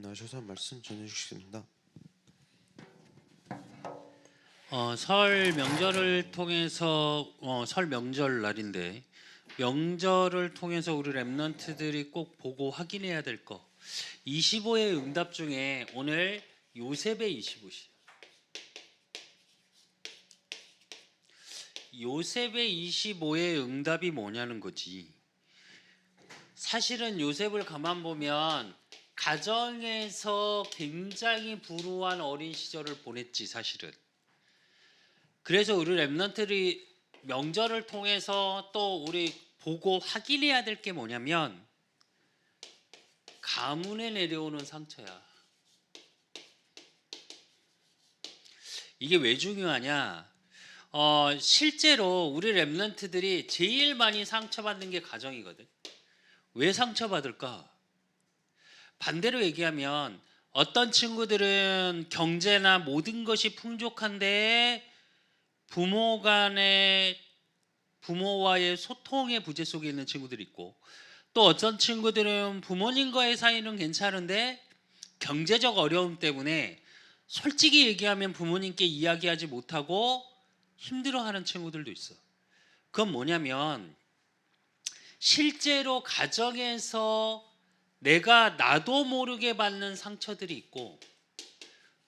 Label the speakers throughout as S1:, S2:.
S1: 나오셔서 말씀 전해 주시겠습니다.
S2: 설 명절을 통해서 설 명절 날인데 명절을 통해서 우리 랩런트들이 꼭 보고 확인해야 될 거 25의 응답 중에 오늘 요셉의 25시 요셉의 25의 응답이 뭐냐는 거지. 사실은 요셉을 가만 보면 가정에서 굉장히 불우한 어린 시절을 보냈지 사실은. 그래서 우리 랩런트들이 명절을 통해서 또 우리 보고 확인해야 될 게 뭐냐면 가문에 내려오는 상처야. 이게 왜 중요하냐? 실제로 우리 랩런트들이 제일 많이 상처받는 게 가정이거든. 왜 상처받을까? 반대로 얘기하면 어떤 친구들은 경제나 모든 것이 풍족한데 부모와의 소통의 부재 속에 있는 친구들이 있고, 또 어떤 친구들은 부모님과의 사이는 괜찮은데 경제적 어려움 때문에 솔직히 얘기하면 부모님께 이야기하지 못하고 힘들어하는 친구들도 있어. 그건 뭐냐면 실제로 가정에서 내가 나도 모르게 받는 상처들이 있고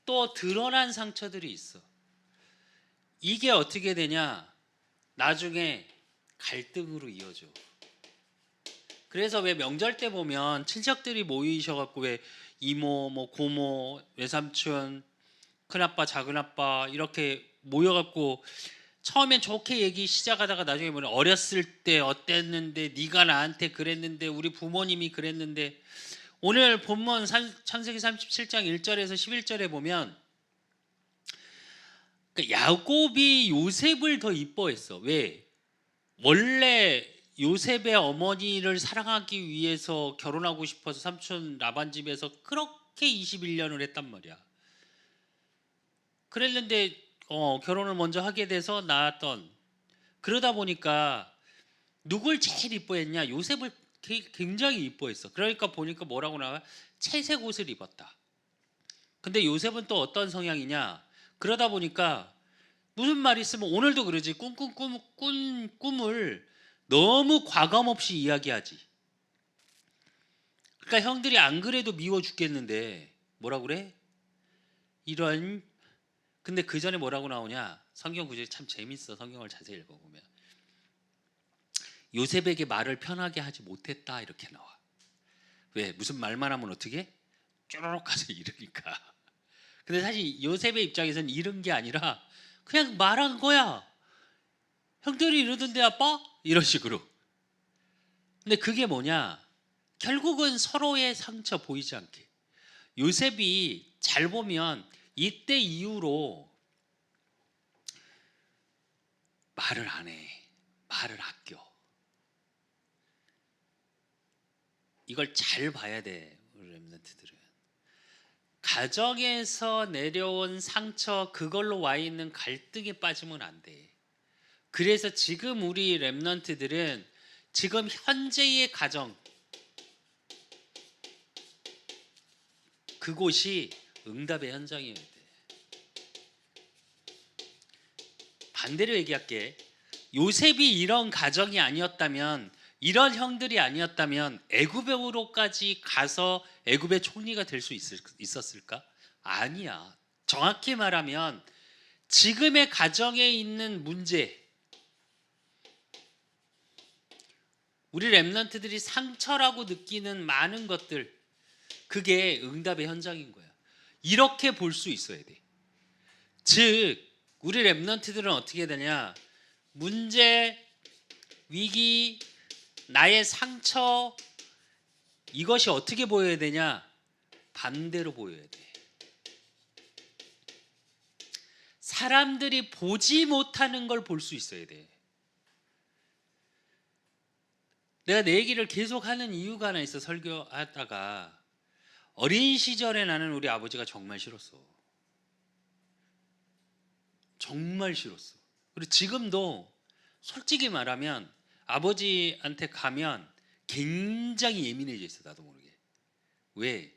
S2: 또 드러난 상처들이 있어. 이게 어떻게 되냐? 나중에 갈등으로 이어져. 그래서 왜 명절 때 보면 친척들이 모이셔갖고 왜 이모, 뭐 고모, 외삼촌, 큰아빠, 작은아빠 이렇게 모여갖고 처음엔 좋게 얘기 시작하다가 나중에 보면 어렸을 때 어땠는데, 네가 나한테 그랬는데, 우리 부모님이 그랬는데. 오늘 본문 창세기 37장 1절에서 11절에 보면 야곱이 요셉을 더 이뻐했어. 왜? 원래 요셉의 어머니를 사랑하기 위해서 결혼하고 싶어서 삼촌 라반 집에서 그렇게 21년을 했단 말이야. 그랬는데 결혼을 먼저 하게 돼서 낳았던. 그러다 보니까 누굴 제일 이뻐했냐? 요셉을 굉장히 이뻐했어. 그러니까 보니까 뭐라고 나와? 채색 옷을 입었다. 근데 요셉은 또 어떤 성향이냐? 그러다 보니까 무슨 말 있으면 오늘도 그러지. 꿈을 너무 과감 없이 이야기하지. 그러니까 형들이 안 그래도 미워 죽겠는데 뭐라 그래? 이런. 근데 그 전에 뭐라고 나오냐? 성경 구절이 참 재밌어. 성경을 자세히 읽어보면 요셉에게 말을 편하게 하지 못했다 이렇게 나와. 왜? 무슨 말만 하면 어떻게? 쪼르륵 가서 이르니까. 근데 사실 요셉의 입장에서는 이른 게 아니라 그냥 말한 거야. 형들이 이러던데 아빠? 이런 식으로. 근데 그게 뭐냐? 결국은 서로의 상처 보이지 않게. 요셉이 잘 보면 이때 이후로 말을 안 해. 말을 아껴. 이걸 잘 봐야 돼. 우리 랩런트들은. 가정에서 내려온 상처, 그걸로 와 있는 갈등에 빠지면 안 돼. 그래서 지금 우리 랩런트들은 지금 현재의 가정, 그곳이 응답의 현장이어야 돼. 반대로 얘기할게. 요셉이 이런 가정이 아니었다면, 이런 형들이 아니었다면 애굽으로까지 가서 애굽의 총리가 될 수 있었을까? 아니야. 정확히 말하면 지금의 가정에 있는 문제, 우리 랩런트들이 상처라고 느끼는 많은 것들, 그게 응답의 현장인 거야. 이렇게 볼 수 있어야 돼. 즉 우리 랩런트들은 어떻게 되냐? 문제, 위기, 나의 상처, 이것이 어떻게 보여야 되냐? 반대로 보여야 돼. 사람들이 보지 못하는 걸 볼 수 있어야 돼. 내가 내 얘기를 계속 하는 이유가 하나 있어. 설교하다가 어린 시절에 나는 우리 아버지가 정말 싫었어. 정말 싫었어. 그리고 지금도 솔직히 말하면 아버지한테 가면 굉장히 예민해져 있어. 나도 모르게. 왜?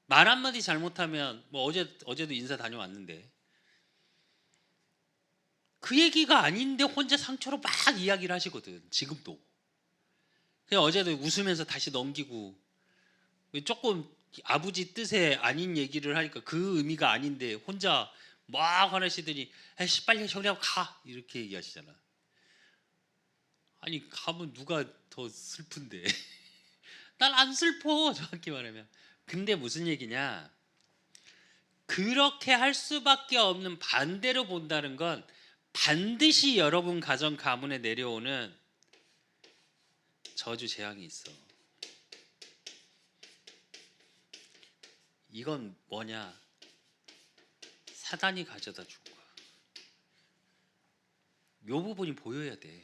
S2: 말 한마디 잘못하면 뭐 어제도 인사 다녀왔는데 그 얘기가 아닌데 혼자 상처로 막 이야기를 하시거든. 지금도. 그냥 어제도 웃으면서 다시 넘기고 조금 아버지 뜻에 아닌 얘기를 하니까 그 의미가 아닌데 혼자 막 화내시더니 에이씨 빨리 정리하고 가 이렇게 얘기하시잖아. 아니 가면 누가 더 슬픈데? 난 안 슬퍼 정확히 말하면. 근데 무슨 얘기냐? 그렇게 할 수밖에 없는 반대로 본다는 건 반드시 여러분 가정 가문에 내려오는 저주 재앙이 있어. 이건 뭐냐? 사단이 가져다 준 거야. 요 부분이 보여야 돼.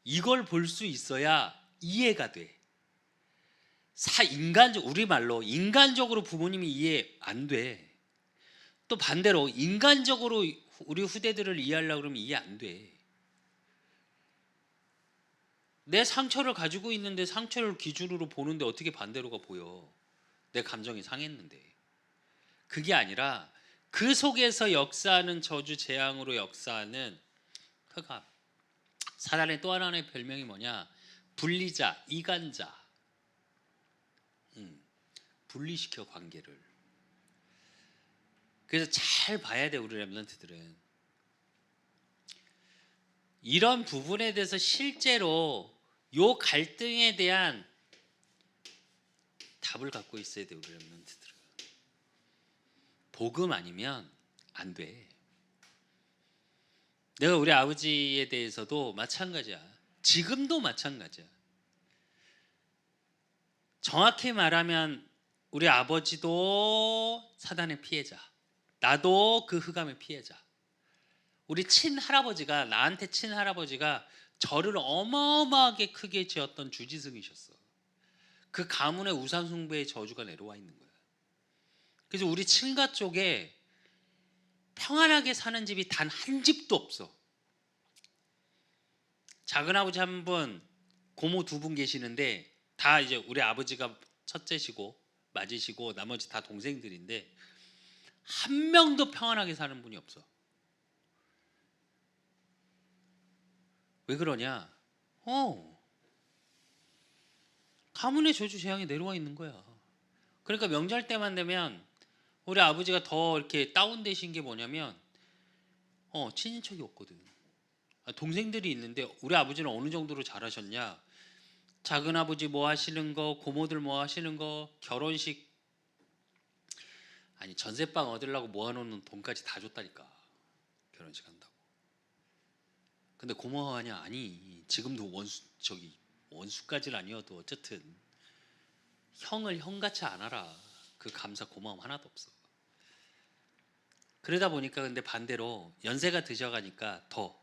S2: 이걸 볼 수 있어야 이해가 돼. 우리 말로 인간적으로 부모님이 이해 안 돼. 또 반대로 인간적으로 우리 후대들을 이해하려고 그러면 이해 안 돼. 내 상처를 가지고 있는데 상처를 기준으로 보는데 어떻게 반대로가 보여? 내 감정이 상했는데. 그게 아니라 그 속에서 역사하는 저주 재앙으로 역사하는 그가 사단의 또 하나의 별명이 뭐냐? 분리자, 이간자. 분리시켜 관계를. 그래서 잘 봐야 돼 우리 렘넌트들은. 이런 부분에 대해서 실제로 요 갈등에 대한 답을 갖고 있어야 돼 우리 렘넌트들은. 복음 아니면 안 돼. 내가 우리 아버지에 대해서도 마찬가지야. 지금도 마찬가지야. 정확히 말하면 우리 아버지도 사단의 피해자, 나도 그 흑암의 피해자. 우리 친할아버지가 나한테 친할아버지가 저를 어마어마하게 크게 지었던 주지승이셨어. 그 가문의 우상 숭배의 저주가 내려와 있는 거야. 그래서 우리 친가 쪽에 평안하게 사는 집이 단 한 집도 없어. 작은아버지 한 분, 고모 두 분 계시는데 다 이제 우리 아버지가 첫째시고 맞으시고 나머지 다 동생들인데 한 명도 평안하게 사는 분이 없어. 왜 그러냐? 가문의 저주 재앙이 내려와 있는 거야. 그러니까 명절 때만 되면 우리 아버지가 더 이렇게 다운되신 게 뭐냐면 친인척이 없거든. 동생들이 있는데 우리 아버지는 어느 정도로 잘하셨냐? 작은아버지 뭐 하시는 거, 고모들 뭐 하시는 거, 결혼식 아니 전세방 얻으려고 모아놓는 돈까지 다 줬다니까. 결혼식 한다고. 근데 고마워하냐? 아니 지금도 원수까지는 아니어도 어쨌든 형을 형같이 안 알아. 그 감사 고마움 하나도 없어. 그러다 보니까 근데 반대로 연세가 드셔가니까 더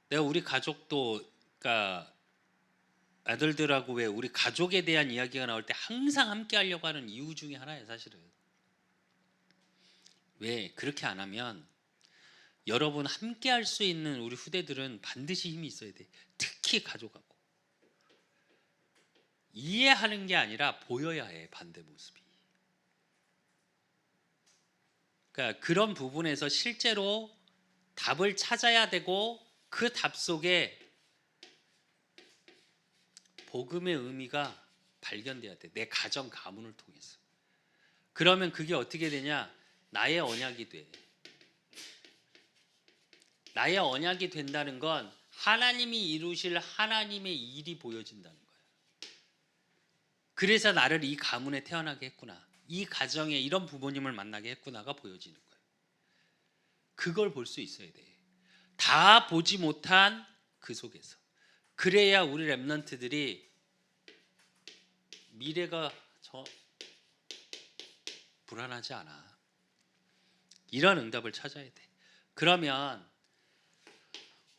S2: 내가 우리 가족도 그러니까 아들들하고 왜 우리 가족에 대한 이야기가 나올 때 항상 함께 하려고 하는 이유 중에 하나예요 사실은. 왜 그렇게 안 하면 여러분 함께 할 수 있는 우리 후대들은 반드시 힘이 있어야 돼. 특히 가족하고 이해하는 게 아니라 보여야 해 반대 모습이. 그러니까 그런 부분에서 실제로 답을 찾아야 되고 그 답 속에 복음의 의미가 발견돼야 돼. 내 가정 가문을 통해서. 그러면 그게 어떻게 되냐? 나의 언약이 돼. 나의 언약이 된다는 건 하나님이 이루실 하나님의 일이 보여진다는 거예요. 그래서 나를 이 가문에 태어나게 했구나. 이 가정에 이런 부모님을 만나게 했구나가 보여지는 거예요. 그걸 볼 수 있어야 돼. 다 보지 못한 그 속에서. 그래야 우리 렘넌트들이 미래가 불안하지 않아. 이런 응답을 찾아야 돼. 그러면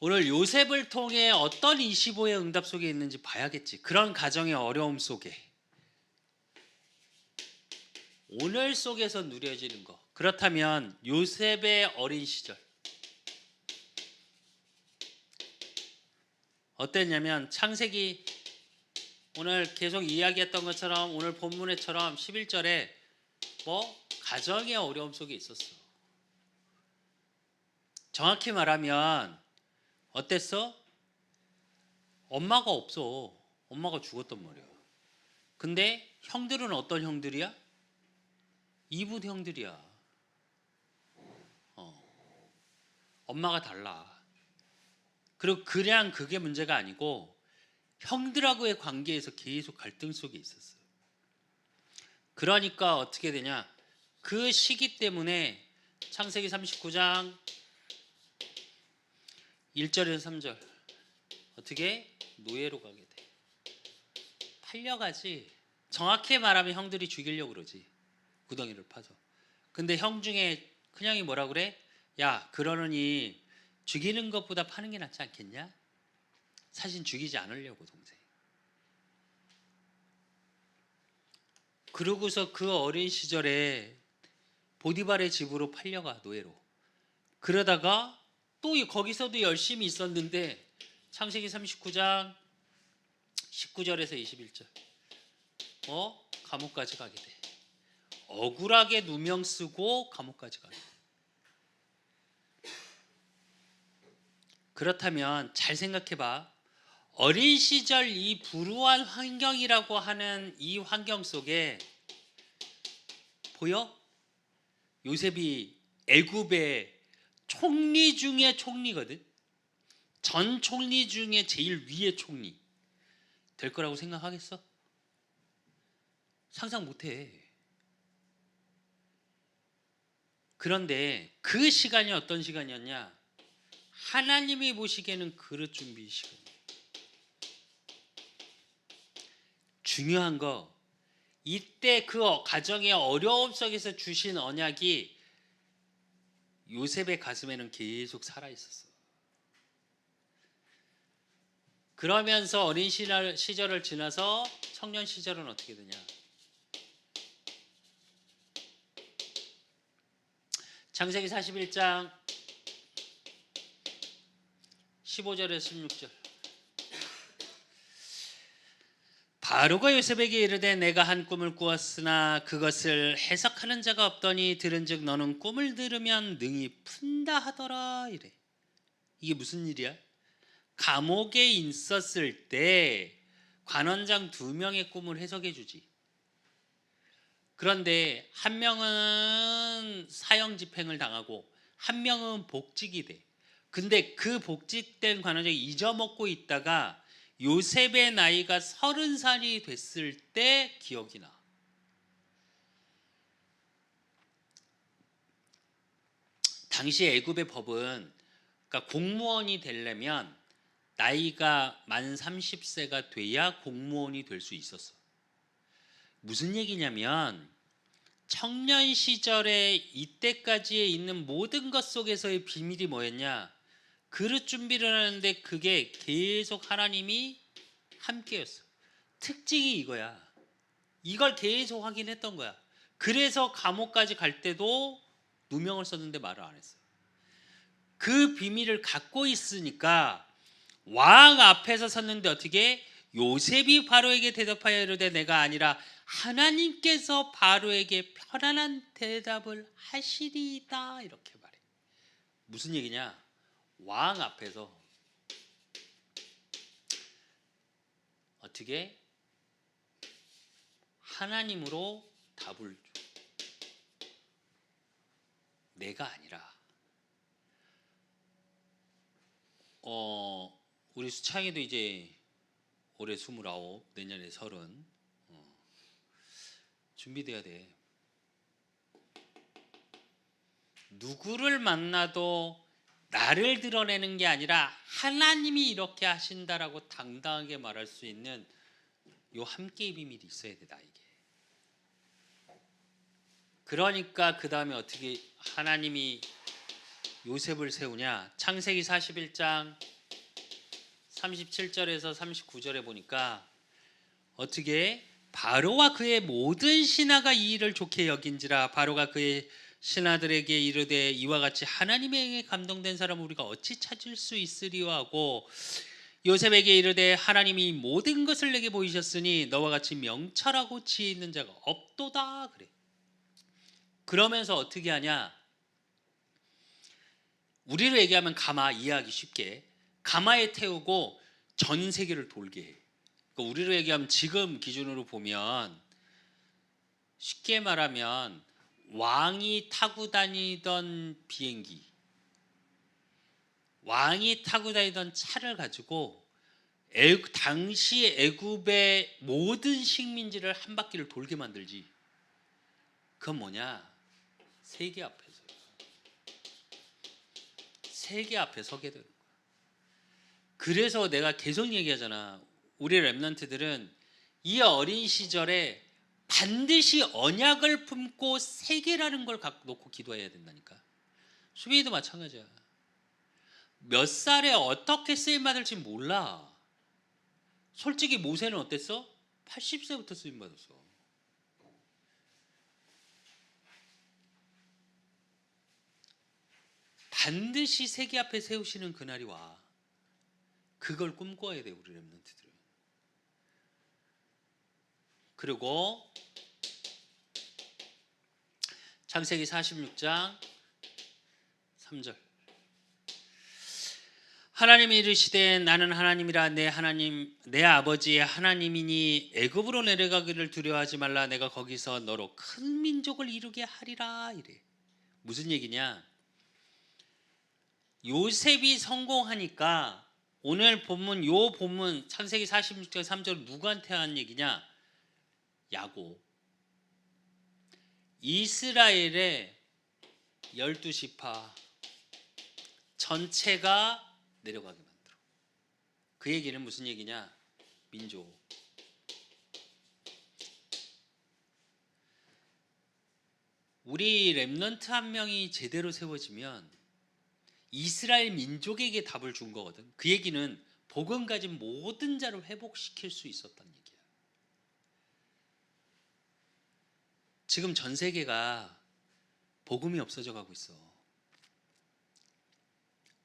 S2: 오늘 요셉을 통해 어떤 25의 응답 속에 있는지 봐야겠지. 그런 가정의 어려움 속에 오늘 속에서 누려지는 거. 그렇다면 요셉의 어린 시절 어땠냐면 창세기 오늘 계속 이야기했던 것처럼 오늘 본문에처럼 11절에 뭐 가정의 어려움 속에 있었어. 정확히 말하면 어땠어? 엄마가 없어. 엄마가 죽었단 말이야. 근데 형들은 어떤 형들이야? 이분 형들이야. 엄마가 달라. 그리고 그냥 그게 문제가 아니고 형들하고의 관계에서 계속 갈등 속에 있었어. 그러니까 어떻게 되냐? 그 시기 때문에 창세기 39장 1절에서 3절 어떻게 노예로 가게 돼. 팔려가지. 정확히 말하면 형들이 죽이려고 그러지. 구덩이를 파서. 근데 형 중에 큰형이 뭐라 그래? 야, 그러느니 죽이는 것보다 파는 게 낫지 않겠냐? 사실 죽이지 않으려고 동생. 그러고서 그 어린 시절에 보디발의 집으로 팔려가 노예로. 그러다가 또 거기서도 열심히 있었는데 창세기 39장 19절에서 21절 감옥까지 가게 돼. 억울하게 누명 쓰고 감옥까지 가게 돼. 그렇다면 잘 생각해봐. 어린 시절 이 불우한 환경이라고 하는 이 환경 속에 보여? 요셉이 애굽의 총리 중에 총리거든. 전 총리 중에 제일 위의 총리 될 거라고 생각하겠어? 상상 못해. 그런데 그 시간이 어떤 시간이었냐? 하나님이 보시기에는 그릇 준비 시간. 중요한 거 이때 그 가정의 어려움 속에서 주신 언약이 요셉의 가슴에는 계속 살아 있었어. 그러면서 어린 시절을 지나서 청년 시절은 어떻게 되냐? 창세기 41장 15절에서 16절. 바로가 요셉에게 이르되 내가 한 꿈을 꾸었으나 그것을 해석하는 자가 없더니 들은즉 너는 꿈을 들으면 능히 푼다 하더라 이래. 이게 무슨 일이야? 감옥에 있었을 때 관원장 2명의 꿈을 해석해 주지. 그런데 한 명은 사형 집행을 당하고 한 명은 복직이 돼. 근데 그 복직된 관원장이 잊어먹고 있다가 요셉의 나이가 30살이 됐을 때 기억이 나. 당시 애굽의 법은 그러니까 공무원이 되려면 나이가 만 30세가 돼야 공무원이 될 수 있었어. 무슨 얘기냐면 청년 시절에 이때까지에 있는 모든 것 속에서의 비밀이 뭐였냐? 그릇 준비를 하는데 그게 계속 하나님이 함께였어. 특징이 이거야. 이걸 계속 확인했던 거야. 그래서 감옥까지 갈 때도 누명을 썼는데 말을 안 했어. 그 비밀을 갖고 있으니까 왕 앞에서 섰는데 어떻게? 요셉이 바로에게 대답하여 이르되 내가 아니라 하나님께서 바로에게 편안한 대답을 하시리이다 이렇게 말해. 무슨 얘기냐? 왕 앞에서 어떻게 하나님으로 답을 줘. 내가 아니라 우리 수창이도 이제 올해 29, 내년에 30 준비돼야 돼. 누구를 만나도 나를 드러내는 게 아니라 하나님이 이렇게 하신다라고 당당하게 말할 수 있는 요 함께의 비밀이 있어야 돼 나에게. 그러니까 그 다음에 어떻게 하나님이 요셉을 세우냐? 창세기 41장 37절에서 39절에 보니까 어떻게 바로와 그의 모든 신하가 이 일을 좋게 여긴지라. 바로가 그의 신하들에게 이르되 이와 같이 하나님에게 감동된 사람을 우리가 어찌 찾을 수 있으리요 하고 요셉에게 이르되 하나님이 모든 것을 내게 보이셨으니 너와 같이 명철하고 지혜 있는 자가 없도다 그래. 그러면서 어떻게 하냐? 우리로 얘기하면 가마, 이해하기 쉽게 가마에 태우고 전 세계를 돌게 해. 그러니까 우리로 얘기하면 지금 기준으로 보면 쉽게 말하면 왕이 타고 다니던 비행기, 왕이 타고 다니던 차를 가지고 당시 애굽의 모든 식민지를 한 바퀴를 돌게 만들지. 그건 뭐냐? 세계 앞에서. 세계 앞에 서게 되는 거야. 그래서 내가 계속 얘기하잖아. 우리 랩런트들은 이 어린 시절에 반드시 언약을 품고 세계라는 걸 갖고 놓고 기도해야 된다니까. 수빈이도 마찬가지야. 몇 살에 어떻게 쓰임 받을지 몰라. 솔직히 모세는 어땠어? 80세부터 쓰임 받았어. 반드시 세계 앞에 세우시는 그날이 와. 그걸 꿈꿔야 돼, 우리 랩런트들은. 그리고 창세기 46장 3절. 하나님이 이르시되 나는 하나님이라 내 하나님 내 아버지의 하나님이니 애굽으로 내려가기를 두려워하지 말라. 내가 거기서 너로 큰 민족을 이루게 하리라 이래. 무슨 얘기냐? 요셉이 성공하니까 오늘 본문 요 본문 창세기 46장 3절 누구한테 한 얘기냐? 야곱. 이스라엘의 12지파 전체가 내려가게 만들어. 그 얘기는 무슨 얘기냐? 민족. 우리 랩런트 한 명이 제대로 세워지면 이스라엘 민족에게 답을 준 거거든. 그 얘기는 복음 가진 모든 자를 회복시킬 수 있었다는 얘기야. 지금 전 세계가 복음이 없어져 가고 있어.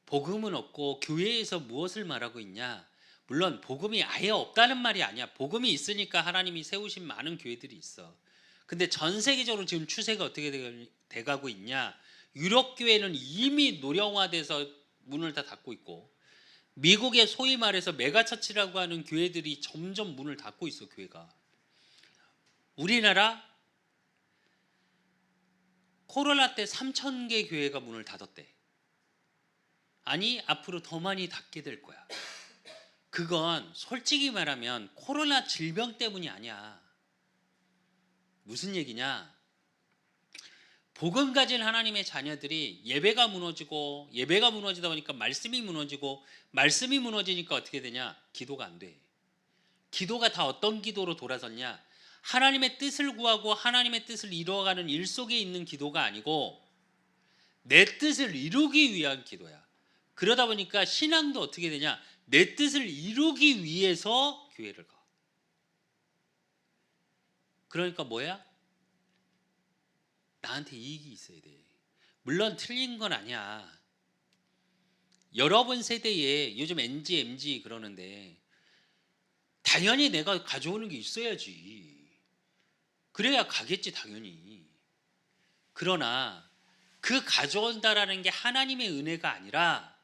S2: 복음은 없고 교회에서 무엇을 말하고 있냐? 물론 복음이 아예 없다는 말이 아니야. 복음이 있으니까 하나님이 세우신 많은 교회들이 있어. 근데 전 세계적으로 지금 추세가 어떻게 돼가고 있냐? 유럽 교회는 이미 노령화돼서 문을 다 닫고 있고, 미국의 소위 말해서 메가처치라고 하는 교회들이 점점 문을 닫고 있어. 교회가. 우리나라 코로나 때 3,000개 교회가 문을 닫았대. 아니 앞으로 더 많이 닫게 될 거야. 그건 솔직히 말하면 코로나 질병 때문이 아니야. 무슨 얘기냐? 복음 가진 하나님의 자녀들이 예배가 무너지다 보니까 말씀이 무너지고, 말씀이 무너지니까 어떻게 되냐? 기도가 안 돼. 기도가 다 어떤 기도로 돌아섰냐? 하나님의 뜻을 구하고 하나님의 뜻을 이루어가는 일 속에 있는 기도가 아니고 내 뜻을 이루기 위한 기도야. 그러다 보니까 신앙도 어떻게 되냐? 내 뜻을 이루기 위해서 교회를 가. 그러니까 뭐야? 나한테 이익이 있어야 돼. 물론 틀린 건 아니야. 여러분 세대에 요즘 NG, MG 그러는데 당연히 내가 가져오는 게 있어야지. 그래야 가겠지 당연히. 그러나 그 가져온다라는 게 하나님의 은혜가 아니라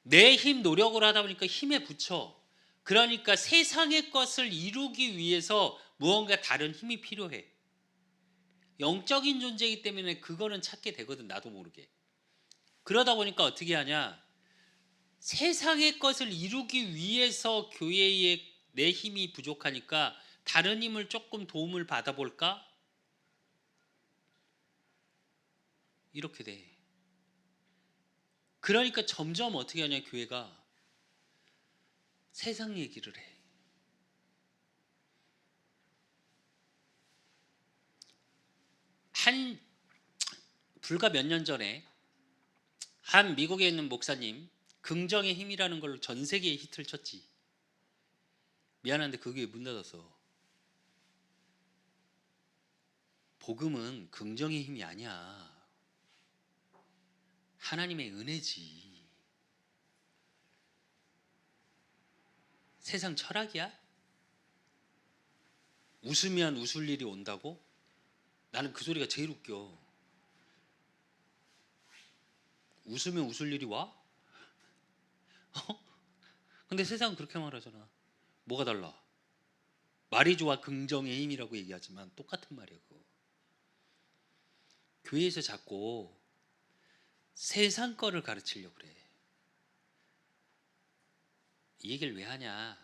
S2: 내 힘 노력을 하다 보니까 힘에 부쳐. 그러니까 세상의 것을 이루기 위해서 무언가 다른 힘이 필요해. 영적인 존재이기 때문에 그거는 찾게 되거든. 나도 모르게. 그러다 보니까 어떻게 하냐? 세상의 것을 이루기 위해서 교회에 내 힘이 부족하니까 다른 힘을 조금 도움을 받아볼까? 이렇게 돼. 그러니까 점점 어떻게 하냐? 교회가 세상 얘기를 해. 불과 몇 년 전에 한 미국에 있는 목사님, 긍정의 힘이라는 걸로 전 세계에 히트를 쳤지. 미안한데 그게 문 닫았어. 복음은 긍정의 힘이 아니야. 하나님의 은혜지. 세상 철학이야? 웃으면 웃을 일이 온다고? 나는 그 소리가 제일 웃겨. 웃으면 웃을 일이 와? 근데 세상은 그렇게 말하잖아. 뭐가 달라? 말이 좋아 긍정의 힘이라고 얘기하지만 똑같은 말이야 그거. 교회에서 자꾸 세상 거를 가르치려고 그래. 이 얘기를 왜 하냐?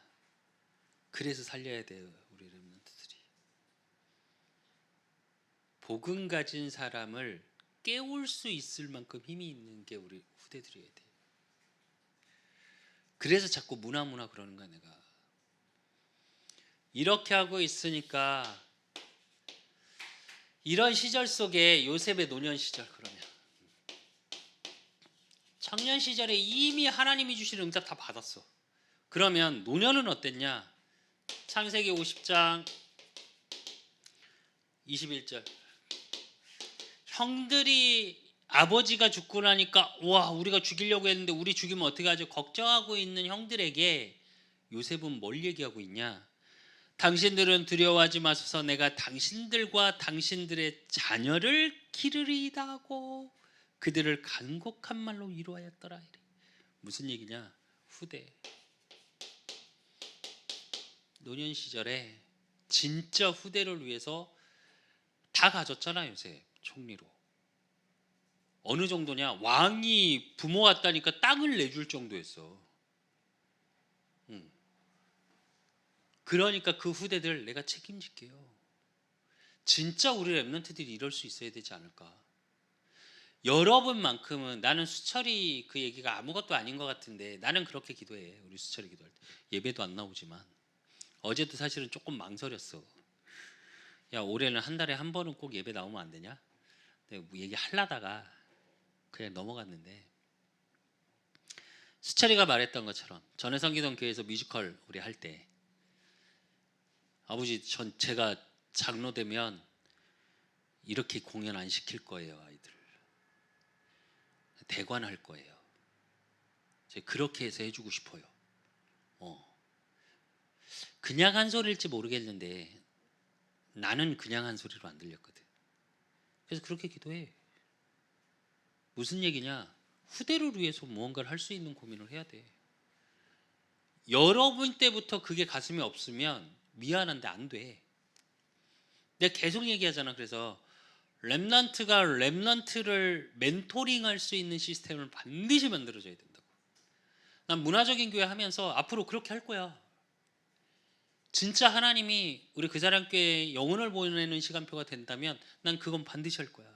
S2: 그래서 살려야 돼요 우리 렘넌트들이. 복음 가진 사람을 깨울 수 있을 만큼 힘이 있는 게 우리 후대들이어야 돼. 그래서 자꾸 문화 그러는 거야 내가. 이렇게 하고 있으니까 이런 시절 속에 요셉의 노년 시절, 그러면 청년 시절에 이미 하나님이 주시는 응답 다 받았어. 그러면 노년은 어땠냐? 창세기 50장 21절. 형들이 아버지가 죽고 나니까 와 우리가 죽이려고 했는데 우리 죽이면 어떻게 하죠? 걱정하고 있는 형들에게 요셉은 뭘 얘기하고 있냐? 당신들은 두려워하지 마소서. 내가 당신들과 당신들의 자녀를 기르리이다 하고 그들을 간곡한 말로 위로하였더라. 무슨 얘기냐? 후대. 노년 시절에 진짜 후대를 위해서 다 가졌잖아 요새 총리로. 어느 정도냐? 왕이 부모 같다니까 땅을 내줄 정도였어. 그러니까 그 후대들 내가 책임질게요. 진짜 우리 랩런트들이 이럴 수 있어야 되지 않을까? 여러분만큼은, 나는 수철이 그 얘기가 아무것도 아닌 것 같은데 나는 그렇게 기도해. 우리 수철이 기도할 때 예배도 안 나오지만 어제도 사실은 조금 망설였어. 야 올해는 한 달에 한 번은 꼭 예배 나오면 안 되냐? 내가 뭐 얘기하려다가 그냥 넘어갔는데, 수철이가 말했던 것처럼 전에 성기동 교회에서 뮤지컬 우리 할 때 아버지 제가 장로 되면 이렇게 공연 안 시킬 거예요. 아이들 대관할 거예요. 제가 그렇게 해서 해주고 싶어요. 그냥 한 소리일지 모르겠는데 나는 그냥 한 소리로 안 들렸거든. 그래서 그렇게 기도해. 무슨 얘기냐? 후대를 위해서 무언가를 할 수 있는 고민을 해야 돼. 여러분 때부터 그게 가슴에 없으면 미안한데 안 돼. 내가 계속 얘기하잖아. 그래서 렘넌트가 렘넌트를 멘토링할 수 있는 시스템을 반드시 만들어줘야 된다고. 난 문화적인 교회 하면서 앞으로 그렇게 할 거야. 진짜 하나님이 우리 그 사람 교회에 영혼을 보내는 시간표가 된다면 난 그건 반드시 할 거야.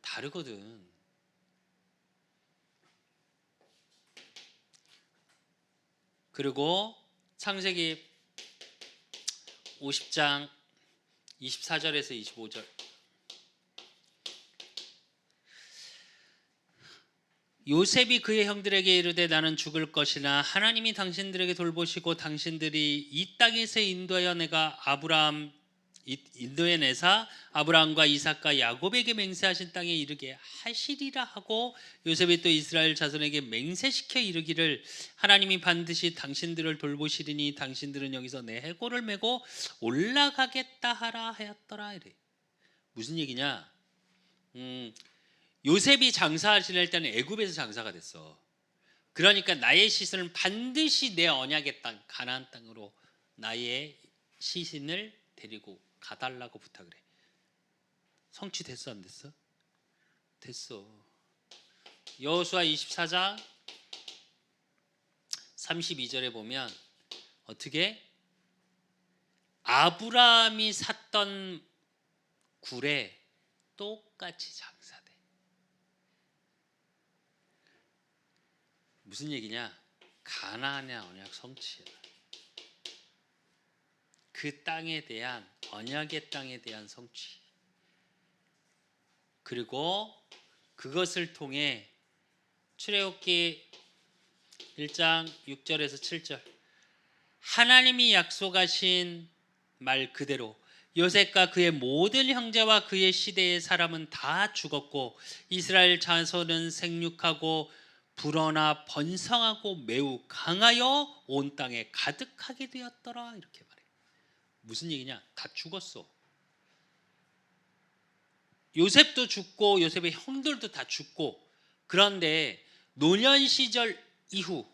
S2: 다르거든. 그리고 창세기 50장 24절에서 25절. 요셉이 그의 형들에게 이르되 나는 죽을 것이나 하나님이 당신들에게 돌보시고 당신들이 이 땅에서 인도하여 내가 인도해 내사 아브라함과 이삭과 야곱에게 맹세하신 땅에 이르게 하시리라 하고, 요셉이 또 이스라엘 자손에게 맹세시켜 이르기를 하나님이 반드시 당신들을 돌보시리니 당신들은 여기서 내 해골을 메고 올라가겠다 하라 하였더라. 이래. 무슨 얘기냐? 요셉이 장사를 지낼 때는 애굽에서 장사가 됐어. 그러니까 나의 시신을 반드시 내 언약의 땅 가나안 땅으로 나의 시신을 데리고 가달라고 부탁을 해. 성취됐어 안 됐어? 됐어. 여호수아 24장 32절에 보면 어떻게 아브라함이 샀던 굴에 똑같이 장사돼. 무슨 얘기냐? 가나안의 언약 성취야. 그 땅에 대한 언약의 땅에 대한 성취. 그리고 그것을 통해 출애굽기 1장 6절에서 7절, 하나님이 약속하신 말 그대로 요셉과 그의 모든 형제와 그의 시대의 사람은 다 죽었고 이스라엘 자손은 생육하고 불어나 번성하고 매우 강하여 온 땅에 가득하게 되었더라. 이렇게 말해. 무슨 얘기냐? 다 죽었어. 요셉도 죽고 요셉의 형들도 다 죽고, 그런데 노년 시절 이후,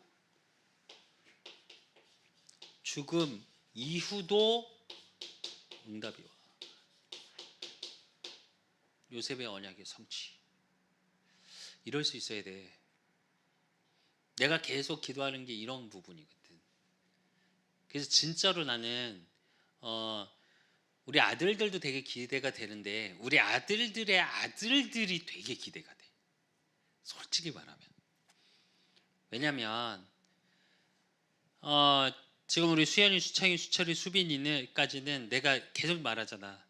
S2: 죽음 이후도 응답이 와. 요셉의 언약의 성취. 이럴 수 있어야 돼. 내가 계속 기도하는 게 이런 부분이거든. 그래서 진짜로 나는 우리 아들들도 되게 기대가 되는데, 우리 아들들의 아들들이 되게 기대가 돼. 솔직히 말하면. 왜냐면 지금 우리 수연이, 수창이, 수철이, 수빈이까지는 내가 계속 말하잖아.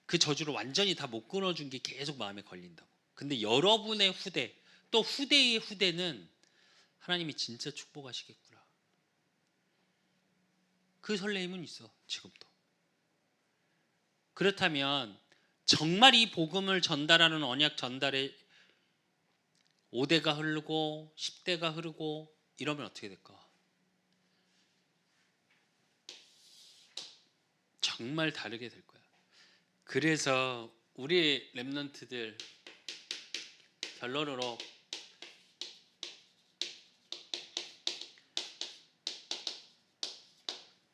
S2: 그 저주를 완전히 다 못 끊어준 게 계속 마음에 걸린다고. 근데 여러분의 후대, 또 후대의 후대는 하나님이 진짜 축복하시겠구나. 그 설레임은 있어, 지금도. 그렇다면 정말 이 복음을 전달하는 언약 전달에 5대가 흐르고 10대가 흐르고 이러면 어떻게 될까? 정말 다르게 될 거야. 그래서 우리 렘넌트들 결론으로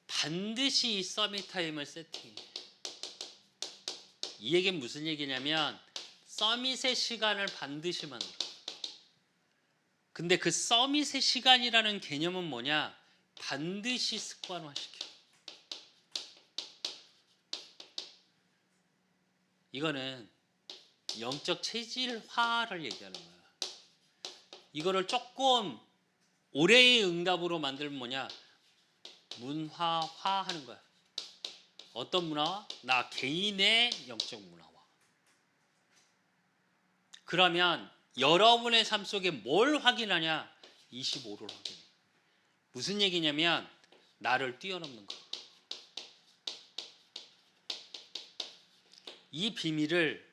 S2: 반드시 이 서밋 타임을 세팅해. 이 얘기는 무슨 얘기냐면 서밋의 시간을 반드시 만들어. 근데 그 서밋의 시간이라는 개념은 뭐냐? 반드시 습관화시켜. 이거는 영적 체질화를 얘기하는 거야. 이거를 조금 올해의 응답으로 만들면 뭐냐? 문화화하는 거야. 어떤 문화화? 나 개인의 영적 문화화. 그러면 여러분의 삶 속에 뭘 확인하냐? 25를 확인해. 무슨 얘기냐면 나를 뛰어넘는 거. 이 비밀을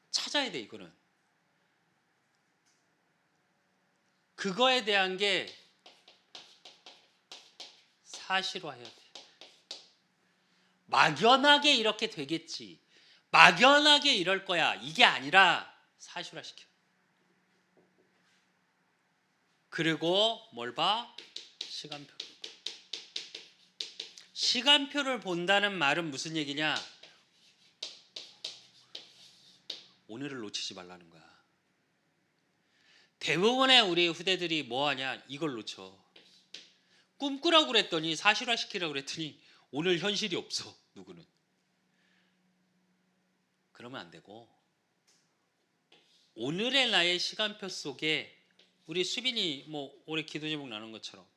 S2: 찾아야 돼. 이거는 그거에 대한 게 사실화해야 돼. 막연하게 이렇게 되겠지, 막연하게 이럴 거야, 이게 아니라 사실화시켜. 그리고 뭘 봐? 시간표. 시간표를 본다는 말은 무슨 얘기냐? 오늘을 놓치지 말라는 거야. 대부분의 우리 후대들이 뭐하냐? 이걸 놓쳐. 꿈꾸라고 그랬더니, 사실화시키라고 그랬더니 오늘 현실이 없어. 누구는. 그러면 안 되고, 오늘의 나의 시간표 속에 우리 수빈이 뭐 올해 기도 제목 나눈 것처럼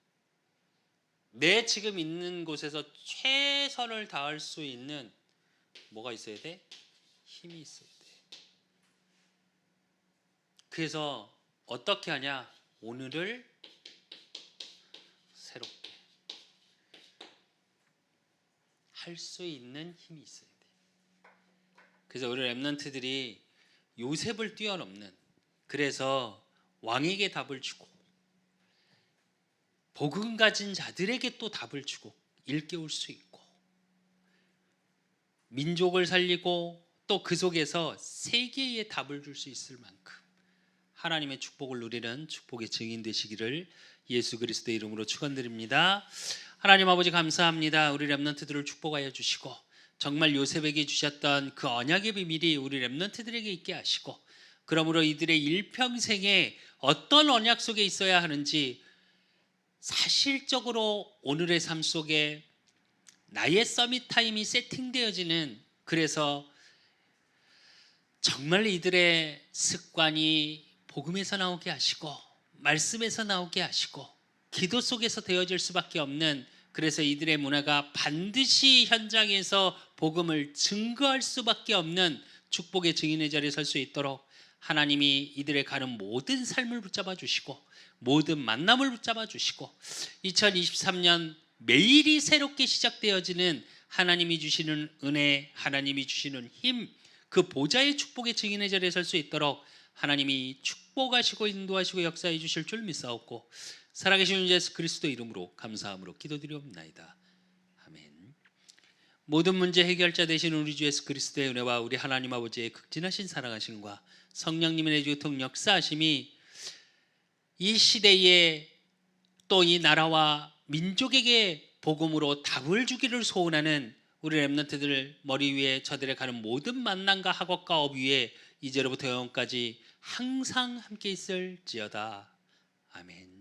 S2: 내 지금 있는 곳에서 최선을 다할 수 있는 뭐가 있어야 돼? 힘이 있어야 돼. 그래서 어떻게 하냐? 오늘을 새롭게 할 수 있는 힘이 있어야 돼. 그래서 우리 렘넌트들이 요셉을 뛰어넘는, 그래서 왕에게 답을 주고 복음 가진 자들에게 또 답을 주고 일깨울 수 있고, 민족을 살리고 또 그 속에서 세계에 답을 줄 수 있을 만큼 하나님의 축복을 누리는 축복의 증인 되시기를 예수 그리스도의 이름으로 축원드립니다. 하나님 아버지 감사합니다. 우리 렘넌트들을 축복하여 주시고, 정말 요셉에게 주셨던 그 언약의 비밀이 우리 렘넌트들에게 있게 하시고, 그러므로 이들의 일평생에 어떤 언약 속에 있어야 하는지 사실적으로 오늘의 삶 속에 나의 서밋 타임이 세팅되어지는, 그래서 정말 이들의 습관이 복음에서 나오게 하시고 말씀에서 나오게 하시고 기도 속에서 되어질 수밖에 없는, 그래서 이들의 문화가 반드시 현장에서 복음을 증거할 수밖에 없는 축복의 증인의 자리에 설 수 있도록 하나님이 이들의 가는 모든 삶을 붙잡아 주시고 모든 만남을 붙잡아 주시고, 2023년 매일이 새롭게 시작되어지는 하나님이 주시는 은혜, 하나님이 주시는 힘, 그 보좌의 축복의 증인의 자리에 설 수 있도록 하나님이 축복하시고 인도하시고 역사해 주실 줄 믿사옵고 살아계신 예수 그리스도 이름으로 감사함으로 기도드리옵나이다. 아멘. 모든 문제 해결자 되신 우리 주 예수 그리스도의 은혜와 우리 하나님 아버지의 극진하신 사랑하심과 성령님의 내주통 역사하심이 이 시대에 또 이 나라와 민족에게 복음으로 답을 주기를 소원하는 우리 렘넌트들 머리 위에 저들의 가는 모든 만남과 학업과 업 위에 이제로부터 영원까지 항상 함께 있을지어다. 아멘.